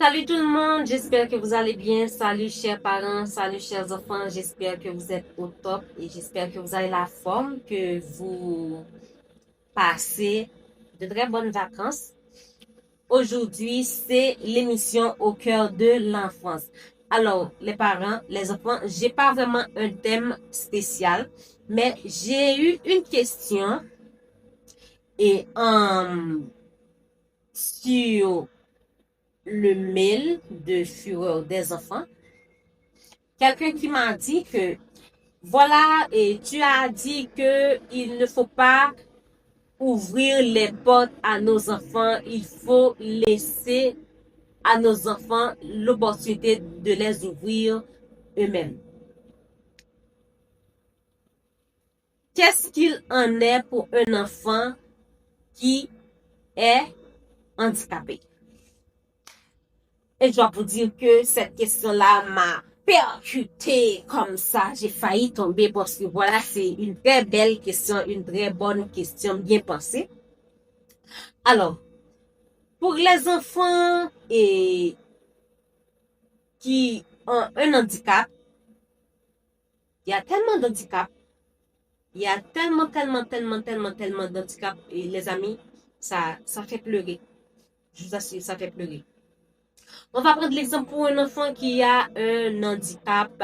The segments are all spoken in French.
Salut tout le monde, j'espère que vous allez bien. Salut chers parents, salut chers enfants, j'espère que vous êtes au top et j'espère que vous avez la forme, que vous passez de très bonnes vacances. Aujourd'hui, c'est l'émission au cœur de l'enfance. Alors, les parents, les enfants, j'ai pas vraiment un thème spécial, mais j'ai eu une question et sur le mail de Fureur des enfants. Quelqu'un qui m'a dit que voilà, et tu as dit que il ne faut pas ouvrir les portes à nos enfants, il faut laisser à nos enfants l'opportunité de les ouvrir eux-mêmes. Qu'est-ce qu'il en est pour un enfant qui est handicapé? Et je dois vous dire que cette question-là m'a percuté comme ça. J'ai failli tomber parce que voilà, c'est une très belle question, une très bonne question, bien pensée. Alors, pour les enfants qui ont un handicap, il y a tellement d'handicap, il y a tellement d'handicap, et les amis, ça fait pleurer. Je vous assure, ça fait pleurer. On va prendre l'exemple pour un enfant qui a un handicap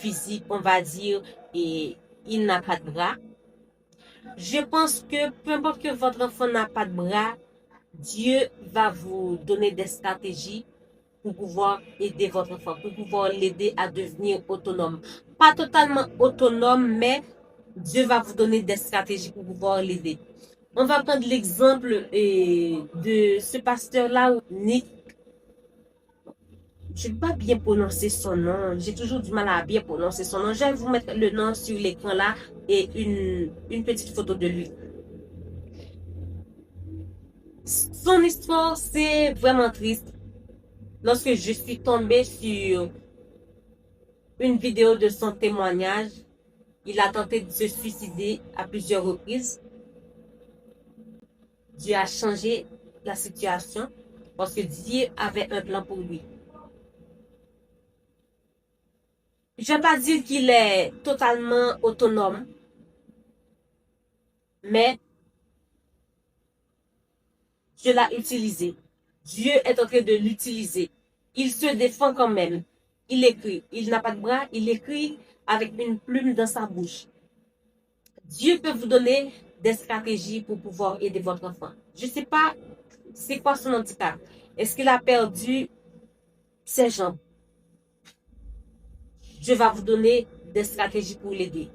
physique, on va dire, et il n'a pas de bras. Je pense que peu importe que votre enfant n'a pas de bras, Dieu va vous donner des stratégies pour pouvoir aider votre enfant, pour pouvoir l'aider à devenir autonome. Pas totalement autonome, mais Dieu va vous donner des stratégies pour pouvoir l'aider. On va prendre l'exemple de ce pasteur-là, Nick. Je ne peux pas bien prononcer son nom. J'ai toujours du mal à bien prononcer son nom. Je vais vous mettre le nom sur l'écran là et une petite photo de lui. Son histoire, c'est vraiment triste. Lorsque je suis tombée sur une vidéo de son témoignage, il a tenté de se suicider à plusieurs reprises. Dieu a changé la situation parce que Dieu avait un plan pour lui. Je ne vais pas dire qu'il est totalement autonome, mais Dieu l'a utilisé. Dieu est en train de l'utiliser. Il se défend quand même. Il écrit. Il n'a pas de bras, il écrit avec une plume dans sa bouche. Dieu peut vous donner des stratégies pour pouvoir aider votre enfant. Je ne sais pas c'est quoi son handicap. Est-ce qu'il a perdu ses jambes? Dieu va vous donner des stratégies pour l'aider.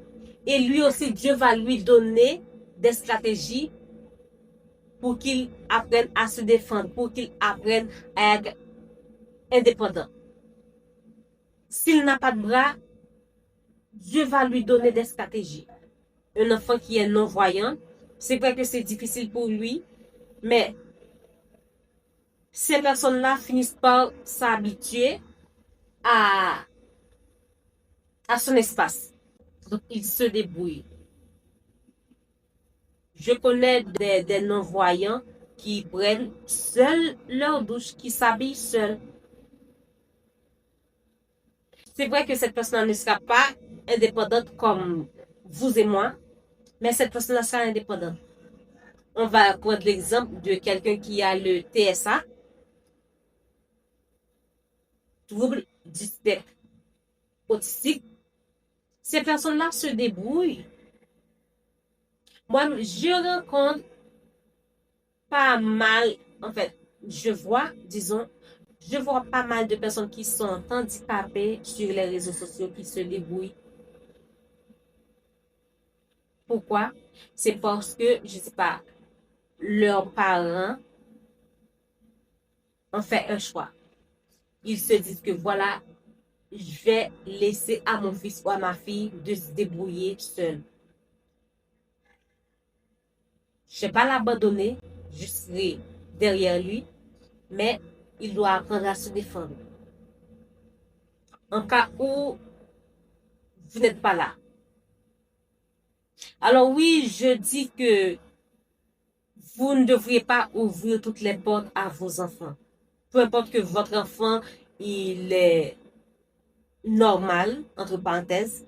Et lui aussi, Dieu va lui donner des stratégies pour qu'il apprenne à se défendre, pour qu'il apprenne à être indépendant. S'il n'a pas de bras, Dieu va lui donner des stratégies. Un enfant qui est non-voyant, c'est vrai que c'est difficile pour lui, mais ces personnes-là finissent par s'habituer à, à son espace. Donc, ils se débrouillent. Je connais des non-voyants qui prennent seuls leur douche, qui s'habillent seuls. C'est vrai que cette personne ne sera pas indépendante comme vous et moi, mais cette personne sera indépendante. On va prendre l'exemple de quelqu'un qui a le TSA, trouble du spectre autistique. Ces personnes-là se débrouillent. Moi, je rencontre pas mal, en fait, je vois pas mal de personnes qui sont handicapées sur les réseaux sociaux, qui se débrouillent. Pourquoi? C'est parce que, je sais pas, leurs parents ont fait un choix. Ils se disent que voilà, je vais laisser à mon fils ou à ma fille de se débrouiller seul. Je ne vais pas l'abandonner, je serai derrière lui, mais il doit apprendre à se défendre. En cas où vous n'êtes pas là. Alors oui, je dis que vous ne devriez pas ouvrir toutes les portes à vos enfants. peu importe que votre enfant, il est normal, entre parenthèses.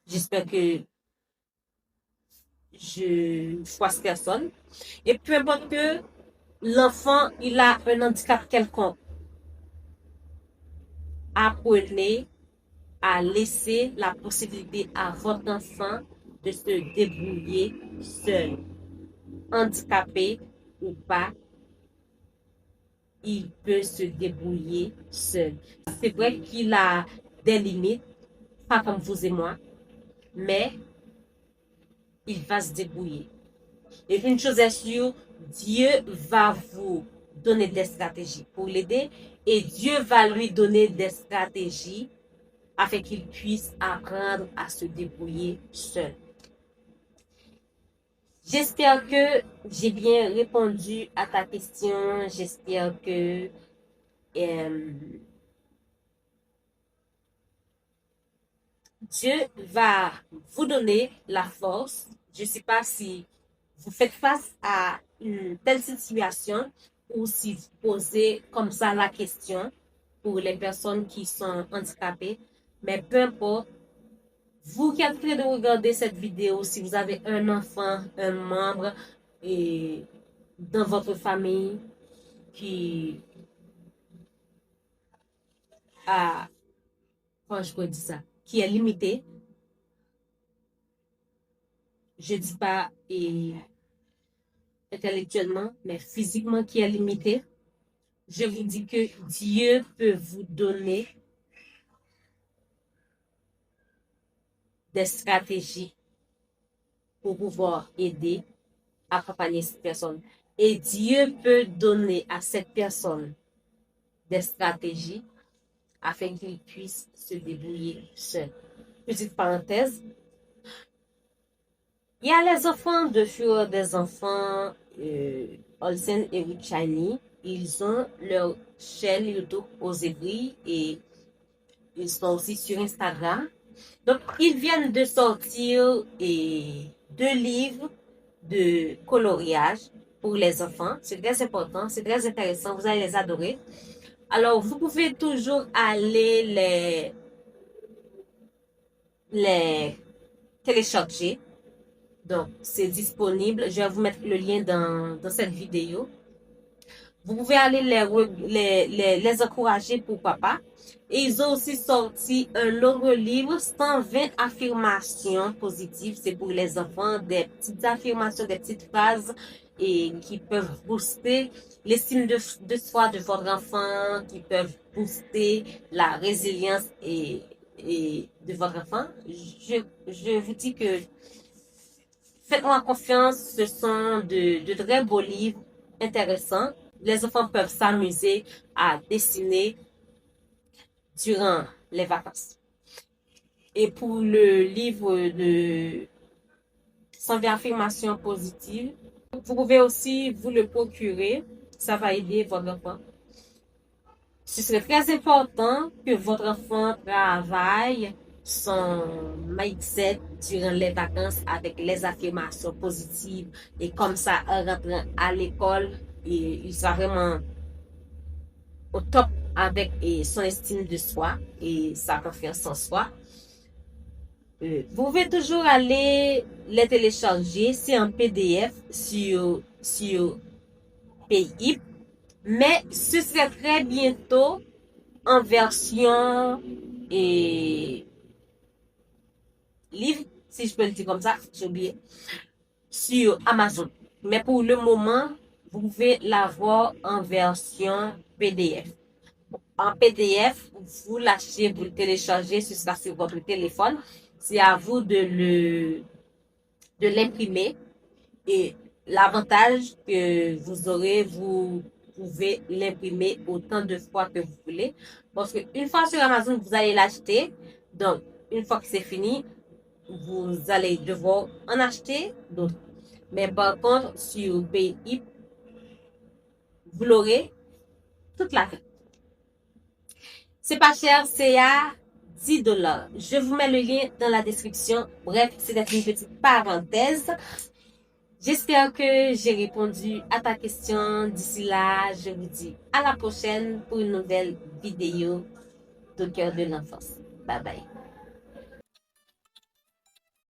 J'espère que je froisse personne. Et peu importe que l'enfant, il a un handicap quelconque, apprenez à laisser la possibilité à votre enfant de se débrouiller seul. Handicapé ou pas, il peut se débrouiller seul. C'est vrai qu'il a des limites, pas comme vous et moi, mais il va se débrouiller. Et une chose est sûre, Dieu va vous donner des stratégies pour l'aider et Dieu va lui donner des stratégies afin qu'il puisse apprendre à se débrouiller seul. J'espère que j'ai bien répondu à ta question. J'espère que Dieu va vous donner la force. Je ne sais pas si vous faites face à une telle situation ou si vous posez comme ça la question pour les personnes qui sont handicapées. Mais peu importe, vous qui êtes en train de regarder cette vidéo, si vous avez un enfant, un membre et dans votre famille qui a, comment je peux dire ça, qui est limité, je dis pas intellectuellement, mais physiquement qui est limité, je vous dis que Dieu peut vous donner des stratégies pour pouvoir aider, accompagner cette personne. Et Dieu peut donner à cette personne des stratégies afin qu'il puisse se débrouiller seul. Petite parenthèse, il y a les enfants de Fureur des enfants, Olsen et Richani. Ils ont leur chaîne YouTube aux Évry et ils sont aussi sur Instagram. Donc, ils viennent de sortir deux livres de coloriage pour les enfants. C'est très important, c'est très intéressant, vous allez les adorer. Alors, vous pouvez toujours aller les télécharger. Donc, c'est disponible. Je vais vous mettre le lien dans cette vidéo. Vous pouvez aller les encourager, pourquoi pas. Et ils ont aussi sorti un autre livre, 120 affirmations positives. C'est pour les enfants, des petites affirmations, des petites phrases et qui peuvent booster l'estime de soi de votre enfant, qui peuvent booster la résilience et de votre enfant. Je vous dis que faites-moi confiance, ce sont de très beaux livres intéressants. Les enfants peuvent s'amuser à dessiner durant les vacances. Et pour le livre de 120 affirmations positives, vous pouvez aussi vous le procurer. Ça va aider votre enfant. Ce serait très important que votre enfant travaille son mindset durant les vacances avec les affirmations positives. Et comme ça, en rentrant à l'école, il sera vraiment au top avec son estime de soi et sa confiance en soi. Vous pouvez toujours aller les télécharger, c'est en PDF sur PayHip, mais ce serait très bientôt en version livre, si je peux le dire comme ça, j'ai oublié, sur Amazon. Mais pour le moment, vous pouvez l'avoir en version PDF. En PDF, vous l'achetez, vous le téléchargez, ce sera sur votre téléphone. C'est à vous de l'imprimer. Et l'avantage que vous aurez, vous pouvez l'imprimer autant de fois que vous voulez. Parce qu'une fois sur Amazon, vous allez l'acheter. Donc, une fois que c'est fini, vous allez devoir en acheter d'autres. Mais par contre, sur PayHip, vous l'aurez toute la vie. C'est pas cher, c'est à 10 $. Je vous mets le lien dans la description. Bref, c'était une petite parenthèse. J'espère que j'ai répondu à ta question. D'ici là, je vous dis à la prochaine pour une nouvelle vidéo de Cœur de l'enfance. Bye bye.